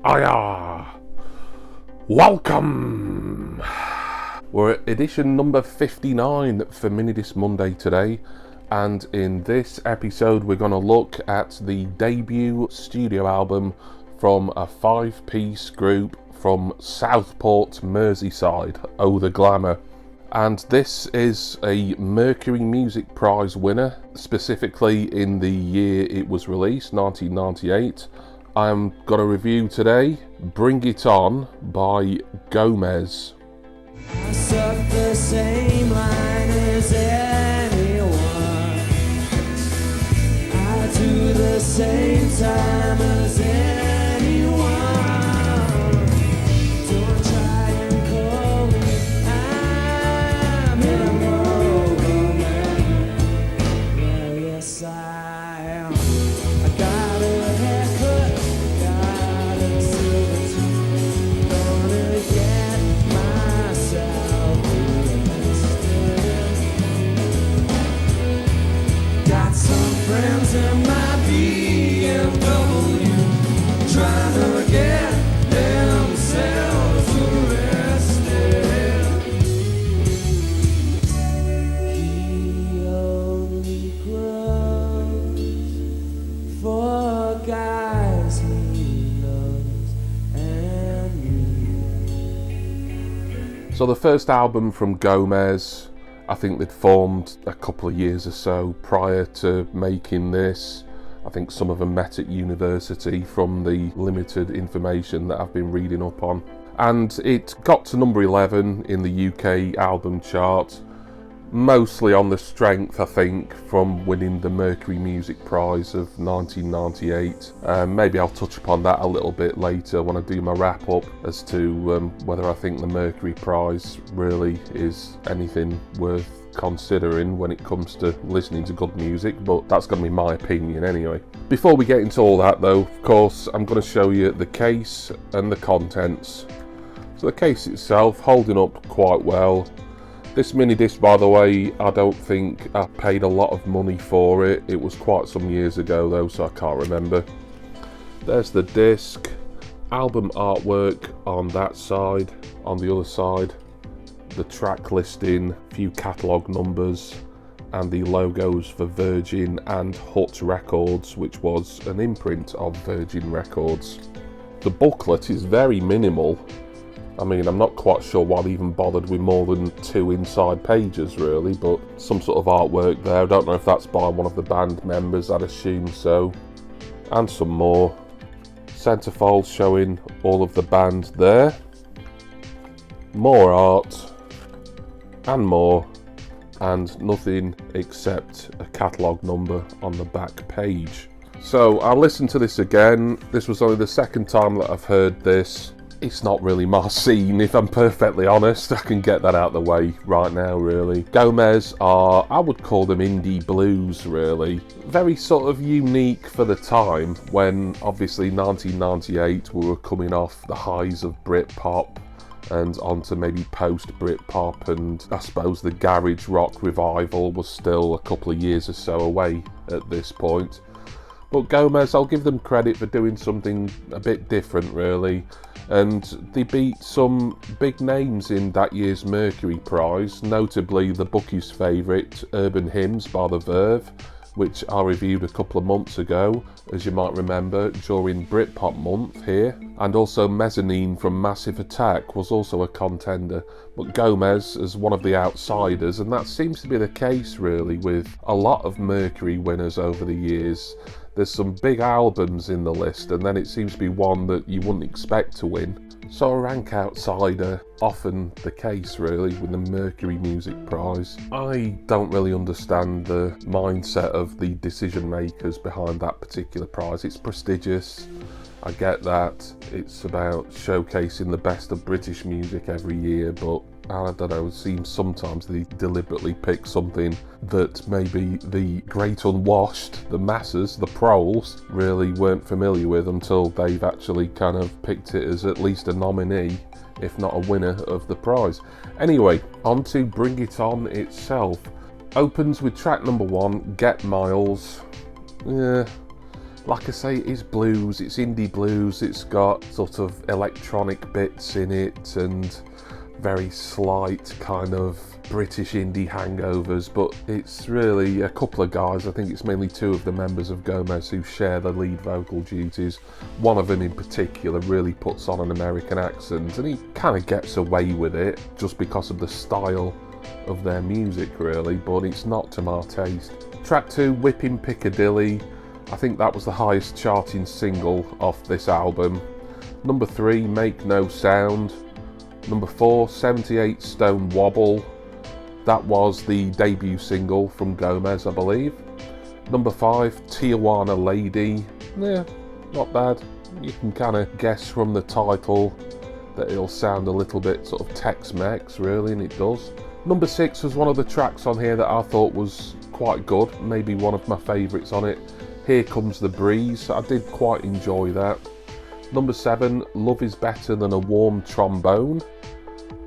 Hiya! Welcome! We're at edition number 59 for Minidisc Monday today, and in this episode we're going to look at the debut studio album from a 5-piece group from Southport, Merseyside. Oh, the glamour. And this is a Mercury Music Prize winner, specifically in the year it was released, 1998. I'm got a review today, Bring It On by Gomez. I suck the same line as anyone. I do the same time as anyone. Don't try and call me. I'm in a rover, man. Well, yes, I am. I got a haircut, got a silver tooth. Gonna get myself arrested. Got some friends in my BMW trying to get themselves arrested. He only grows for guys he loves and you. So the first album from Gomez, I think they'd formed a couple of years or so prior to making this. I think some of them met at university from the limited information that I've been reading up on. And it got to number 11 in the UK album chart, mostly on the strength, I think, from winning the Mercury Music Prize of 1998. Maybe I'll touch upon that a little bit later when I do my wrap up as to whether I think the Mercury Prize really is anything worth considering when it comes to listening to good music, but that's going to be my opinion anyway. Before we get into all that though, of course, I'm going to show you the case and the contents. So the case itself holding up quite well. This mini disc, by the way, I don't think I paid a lot of money for it. It was quite some years ago though, so I can't remember. There's the disc, album artwork on that side. On the other side, the track listing, few catalogue numbers, and the logos for Virgin and Hut Records, which was an imprint of Virgin Records. The booklet is very minimal. I mean, I'm not quite sure why they even bothered with more than 2 inside pages really, but some sort of artwork there. I don't know if that's by one of the band members, I'd assume so. And some more. Centerfold showing all of the band there. More art. And more. And nothing except a catalogue number on the back page. So I'll listen to this again. This was only the second time that I've heard this. It's not really my scene, if I'm perfectly honest. I can get that out of the way right now, really. Gomez are, I would call them indie blues, really. Very sort of unique for the time, when obviously 1998 we were coming off the highs of Britpop and onto maybe post-Britpop, and I suppose the garage rock revival was still a couple of years or so away at this point. But Gomez, I'll give them credit for doing something a bit different really, and they beat some big names in that year's Mercury Prize, notably the bookie's favourite, Urban Hymns by The Verve, which I reviewed a couple of months ago, as you might remember, during Britpop month here, and also Mezzanine from Massive Attack was also a contender, but Gomez as one of the outsiders, and that seems to be the case really with a lot of Mercury winners over the years. There's some big albums in the list, and then it seems to be one that you wouldn't expect to win. So a rank outsider, often the case really with the Mercury Music Prize. I don't really understand the mindset of the decision makers behind that particular prize. It's prestigious, I get that. It's about showcasing the best of British music every year, but I don't know, it seems sometimes they deliberately pick something that maybe the great unwashed, the masses, the proles, really weren't familiar with until they've actually kind of picked it as at least a nominee, if not a winner of the prize. Anyway, on to Bring It On itself. Opens with track number 1, Get Miles. Yeah, Like I say, it's blues, it's indie blues, it's got sort of electronic bits in it and very slight kind of British indie hangovers, but it's really a couple of guys. I think it's mainly two of the members of Gomez who share the lead vocal duties. One of them in particular really puts on an American accent, and he kind of gets away with it just because of the style of their music really, but it's not to my taste. Track 2, Whipping Piccadilly. I think that was the highest charting single off this album. Number 3, Make No Sound. Number 4, 78 Stone Wobble. That was the debut single from Gomez, I believe. Number 5, Tijuana Lady. Yeah, not bad. You can kind of guess from the title that it'll sound a little bit sort of Tex-Mex, really, and it does. Number 6 was one of the tracks on here that I thought was quite good, maybe one of my favourites on it. Here Comes the Breeze. I did quite enjoy that. Number 7, Love Is Better Than a Warm Trombone.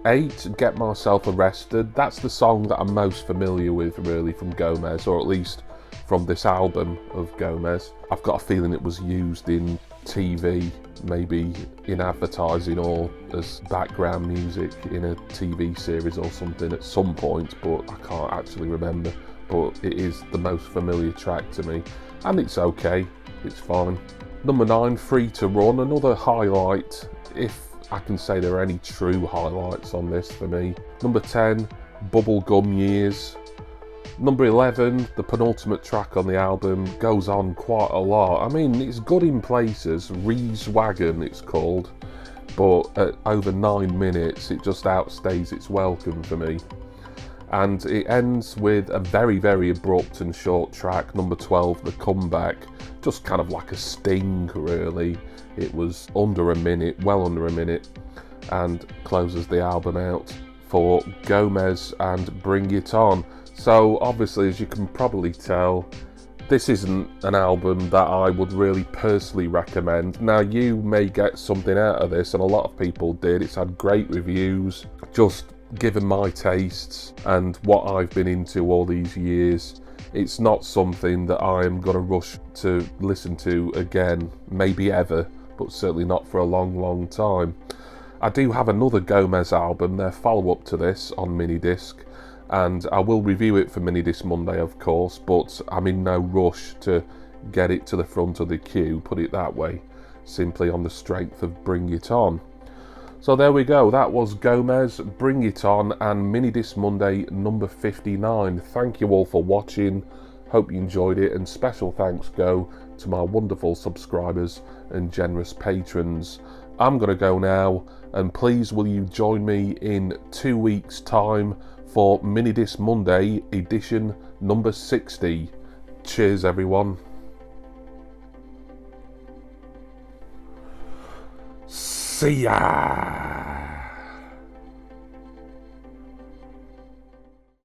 8, Get Myself Arrested. That's the song that I'm most familiar with really from Gomez, or at least from this album of Gomez. I've got a feeling it was used in TV, maybe in advertising or as background music in a TV series or something at some point, but I can't actually remember. But it is the most familiar track to me, and it's okay, it's fine. Number 9, Free to Run, another highlight, if I can say there are any true highlights on this for me. Number 10, Bubblegum Years. Number 11, the penultimate track on the album, goes on quite a lot. I mean, it's good in places, Ree's Wagon it's called, but at over 9 minutes it just outstays its welcome for me. And it ends with a very, very abrupt and short track, number 12, The Comeback, just kind of like a sting really. It was under a minute, well under a minute, and closes the album out for Gomez and Bring It On. So obviously, as you can probably tell, this isn't an album that I would really personally recommend. Now, you may get something out of this, and a lot of people did. It's had great reviews. Just given my tastes and what I've been into all these years, it's not something that I am going to rush to listen to again, maybe ever, but certainly not for a long, long time. I do have another Gomez album, their follow-up to this, on Minidisc, and I will review it for Minidisc Monday, of course, but I'm in no rush to get it to the front of the queue, put it that way, simply on the strength of Bring It On. So there we go, that was Gomez, Bring It On, and Minidisc Monday number 59. Thank you all for watching, hope you enjoyed it, and special thanks go to my wonderful subscribers and generous patrons. I'm going to go now, and please will you join me in 2 weeks' time for Minidisc Monday edition number 60. Cheers everyone. See ya!